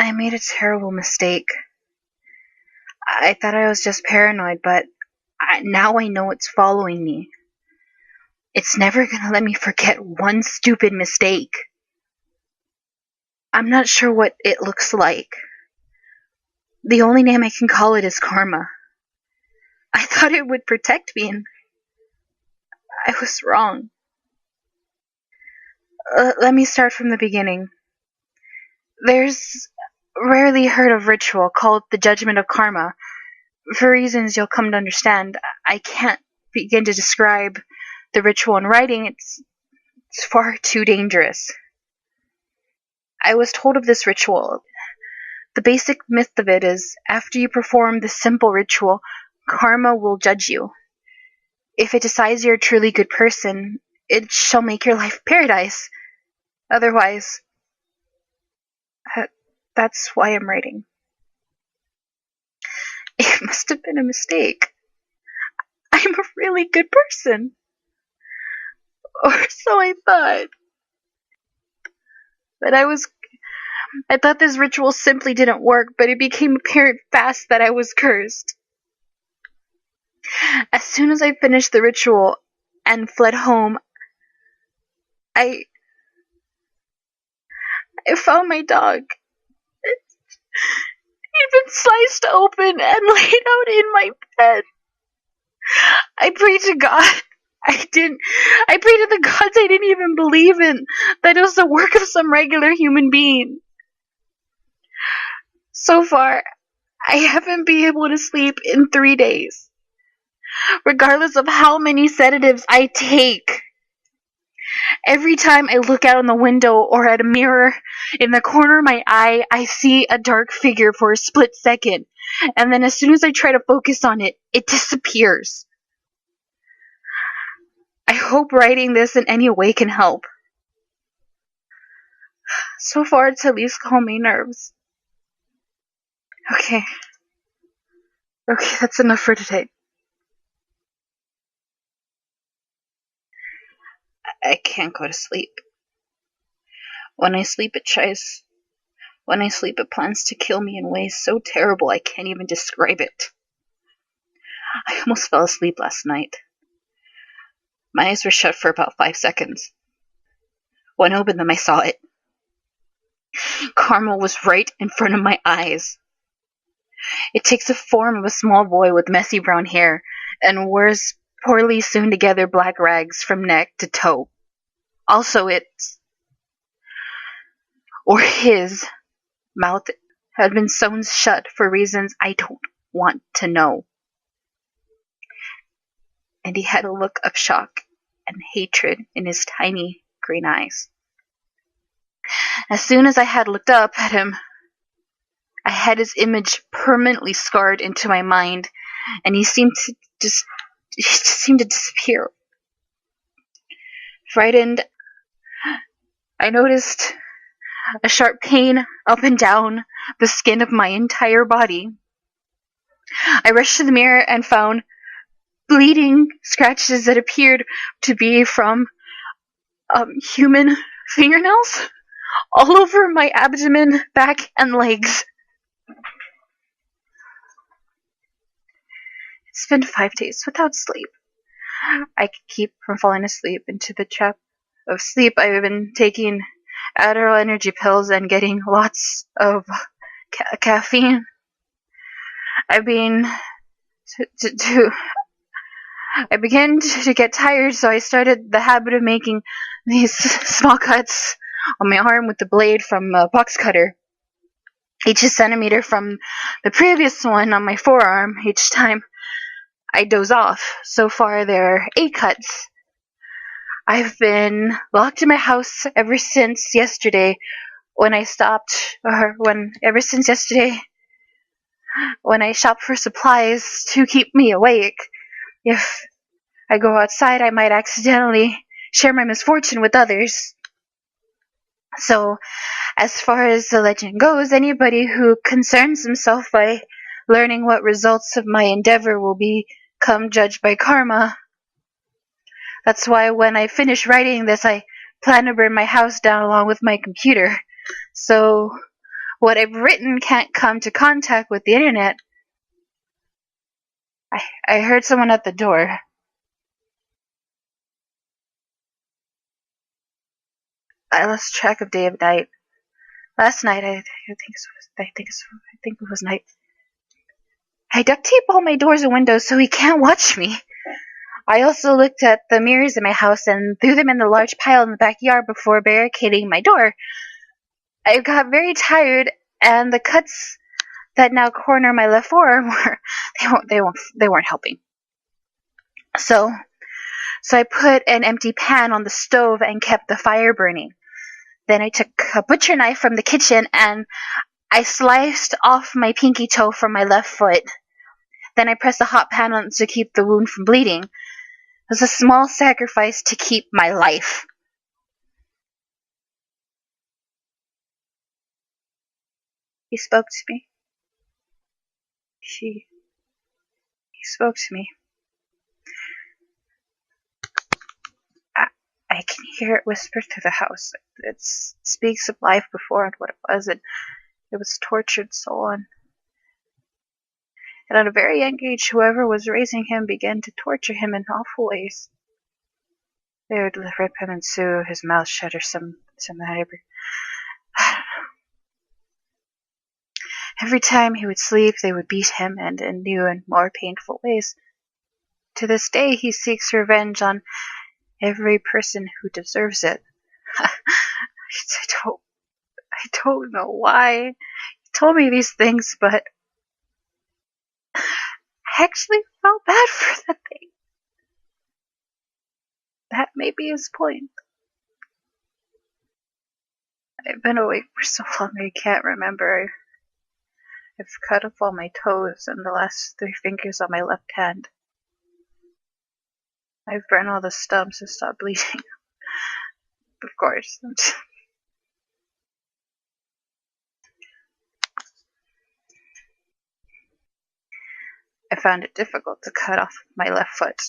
I made a terrible mistake. I thought I was just paranoid, but now I know it's following me. It's never gonna let me forget one stupid mistake. I'm not sure what it looks like. The only name I can call it is karma. I thought it would protect me, and I was wrong. Let me start from the beginning. There's rarely heard of ritual called the Judgment of Karma. For reasons you'll come to understand, I can't begin to describe the ritual in writing. It's far too dangerous. I was told of this ritual. The basic myth of it is, after you perform this simple ritual, karma will judge you. If it decides you're a truly good person, it shall make your life paradise. Otherwise, that's why I'm writing. It must have been a mistake. I'm a really good person. Or so I thought. But I thought this ritual simply didn't work, but it became apparent fast that I was cursed. As soon as I finished the ritual and fled home, I found my dog. He'd been sliced open and laid out in my bed. I prayed to God. I prayed to the gods I didn't even believe in, that it was the work of some regular human being. So far, I haven't been able to sleep in 3 days, regardless of how many sedatives I take. Every time I look out on the window or at a mirror in the corner of my eye, I see a dark figure for a split second, and then as soon as I try to focus on it, it disappears. I hope writing this in any way can help. So far, it's at least calmed my nerves. Okay, that's enough for today. I can't go to sleep. When I sleep, it plans to kill me in ways so terrible I can't even describe it. I almost fell asleep last night. My eyes were shut for about 5 seconds. When I opened them, I saw it. Karma was right in front of my eyes. It takes the form of a small boy with messy brown hair and wears poorly sewn together black rags from neck to toe. Also, his mouth had been sewn shut for reasons I don't want to know. And he had a look of shock and hatred in his tiny green eyes. As soon as I had looked up at him, I had his image permanently scarred into my mind, and he seemed to disappear. Frightened, I noticed a sharp pain up and down the skin of my entire body. I rushed to the mirror and found bleeding scratches that appeared to be from human fingernails all over my abdomen, back, and legs. It's been 5 days without sleep. I keep from falling asleep into the trap of sleep. I've been taking Adderall energy pills and getting lots of caffeine. I began to get tired, so I started the habit of making these small cuts on my arm with the blade from a box cutter. Each a centimeter from the previous one on my forearm. Each time I doze off. So far there are 8 cuts. I've been locked in my house ever since yesterday when I shopped for supplies to keep me awake. If I go outside, I might accidentally share my misfortune with others. So, as far as the legend goes, anybody who concerns himself by learning what results of my endeavor will become judged by karma. That's why when I finish writing this, I plan to burn my house down along with my computer. So, What I've written can't come to contact with the internet. I heard someone at the door. I lost track of day of night. Last night, I think it was night. I duct tape all my doors and windows so he can't watch me. I also looked at the mirrors in my house and threw them in the large pile in the backyard before barricading my door. I got very tired, and the cuts that now corner my left forearm they weren't helping. So I put an empty pan on the stove and kept the fire burning. Then I took a butcher knife from the kitchen and I sliced off my pinky toe from my left foot. Then I pressed the hot pan on to keep the wound from bleeding. It was a small sacrifice to keep my life. He spoke to me. He spoke to me. I can hear it whisper through the house. It speaks of life before and what it was, and it was tortured soul. And at a very young age, whoever was raising him began to torture him in awful ways. They would rip him in two, his mouth shut, or some Every time he would sleep, they would beat him, and in new and more painful ways. To this day, he seeks revenge on every person who deserves it. I don't know why he told me these things, but I actually felt bad for that thing. That may be his point. I've been awake for so long I can't remember. I've cut off all my toes and the last 3 fingers on my left hand. I've burned all the stubs and stopped bleeding. Of course. I found it difficult to cut off my left foot.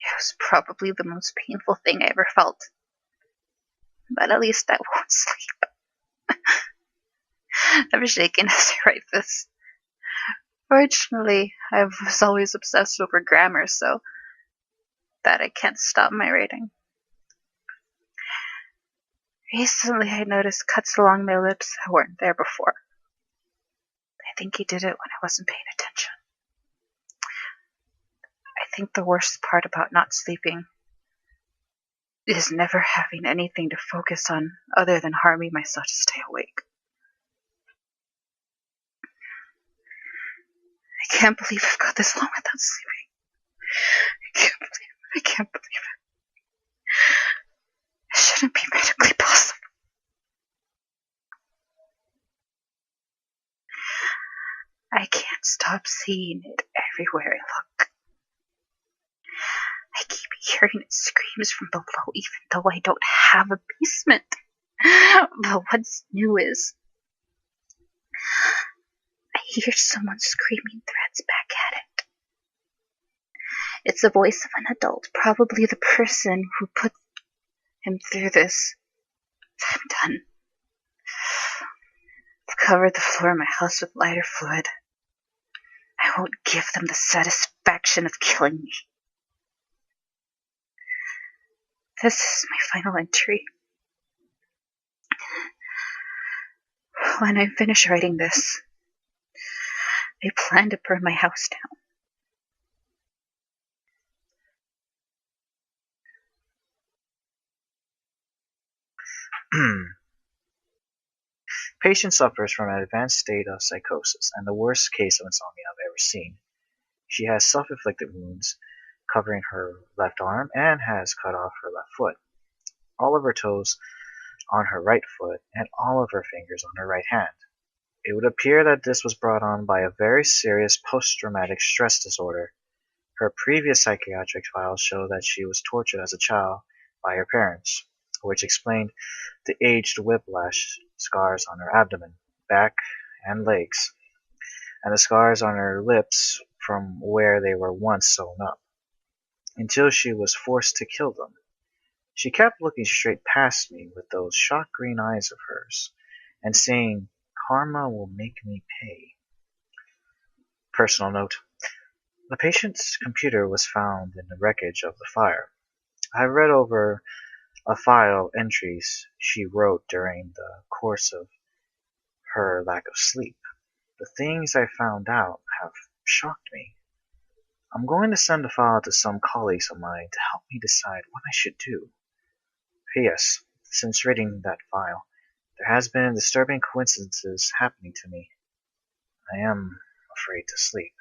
It was probably the most painful thing I ever felt. But at least I won't sleep. I'm shaking as I write this. Fortunately, I was always obsessed over grammar, so that I can't stop my writing. Recently, I noticed cuts along my lips that weren't there before. I think he did it when I wasn't paying attention. I think the worst part about not sleeping is never having anything to focus on other than harming myself to stay awake. I can't believe I've got this long without sleeping. I can't believe it. It shouldn't be medically possible. I can't stop seeing it everywhere I look. I keep hearing its screams from below, even though I don't have a basement. But what's new is I hear someone screaming threats back at it. It's the voice of an adult, probably the person who put him through this. I'm done. I've covered the floor of my house with lighter fluid. I won't give them the satisfaction of killing me. This is my final entry. When I finish writing this, I plan to burn my house down. Patient suffers from an advanced state of psychosis and the worst case of insomnia I've ever seen. She has self-inflicted wounds covering her left arm and has cut off her left foot, all of her toes on her right foot, and all of her fingers on her right hand. It would appear that this was brought on by a very serious post-traumatic stress disorder. Her previous psychiatric files show that she was tortured as a child by her parents, which explained the aged whiplash scars on her abdomen, back, and legs, and the scars on her lips from where they were once sewn up, until she was forced to kill them. She kept looking straight past me with those shocked green eyes of hers, and saying, "Karma will make me pay." Personal note: the patient's computer was found in the wreckage of the fire. I read over a file entries she wrote during the course of her lack of sleep. The things I found out have shocked me. I'm going to send the file to some colleagues of mine to help me decide what I should do. P.S. Since reading that file, there has been disturbing coincidences happening to me. I am afraid to sleep.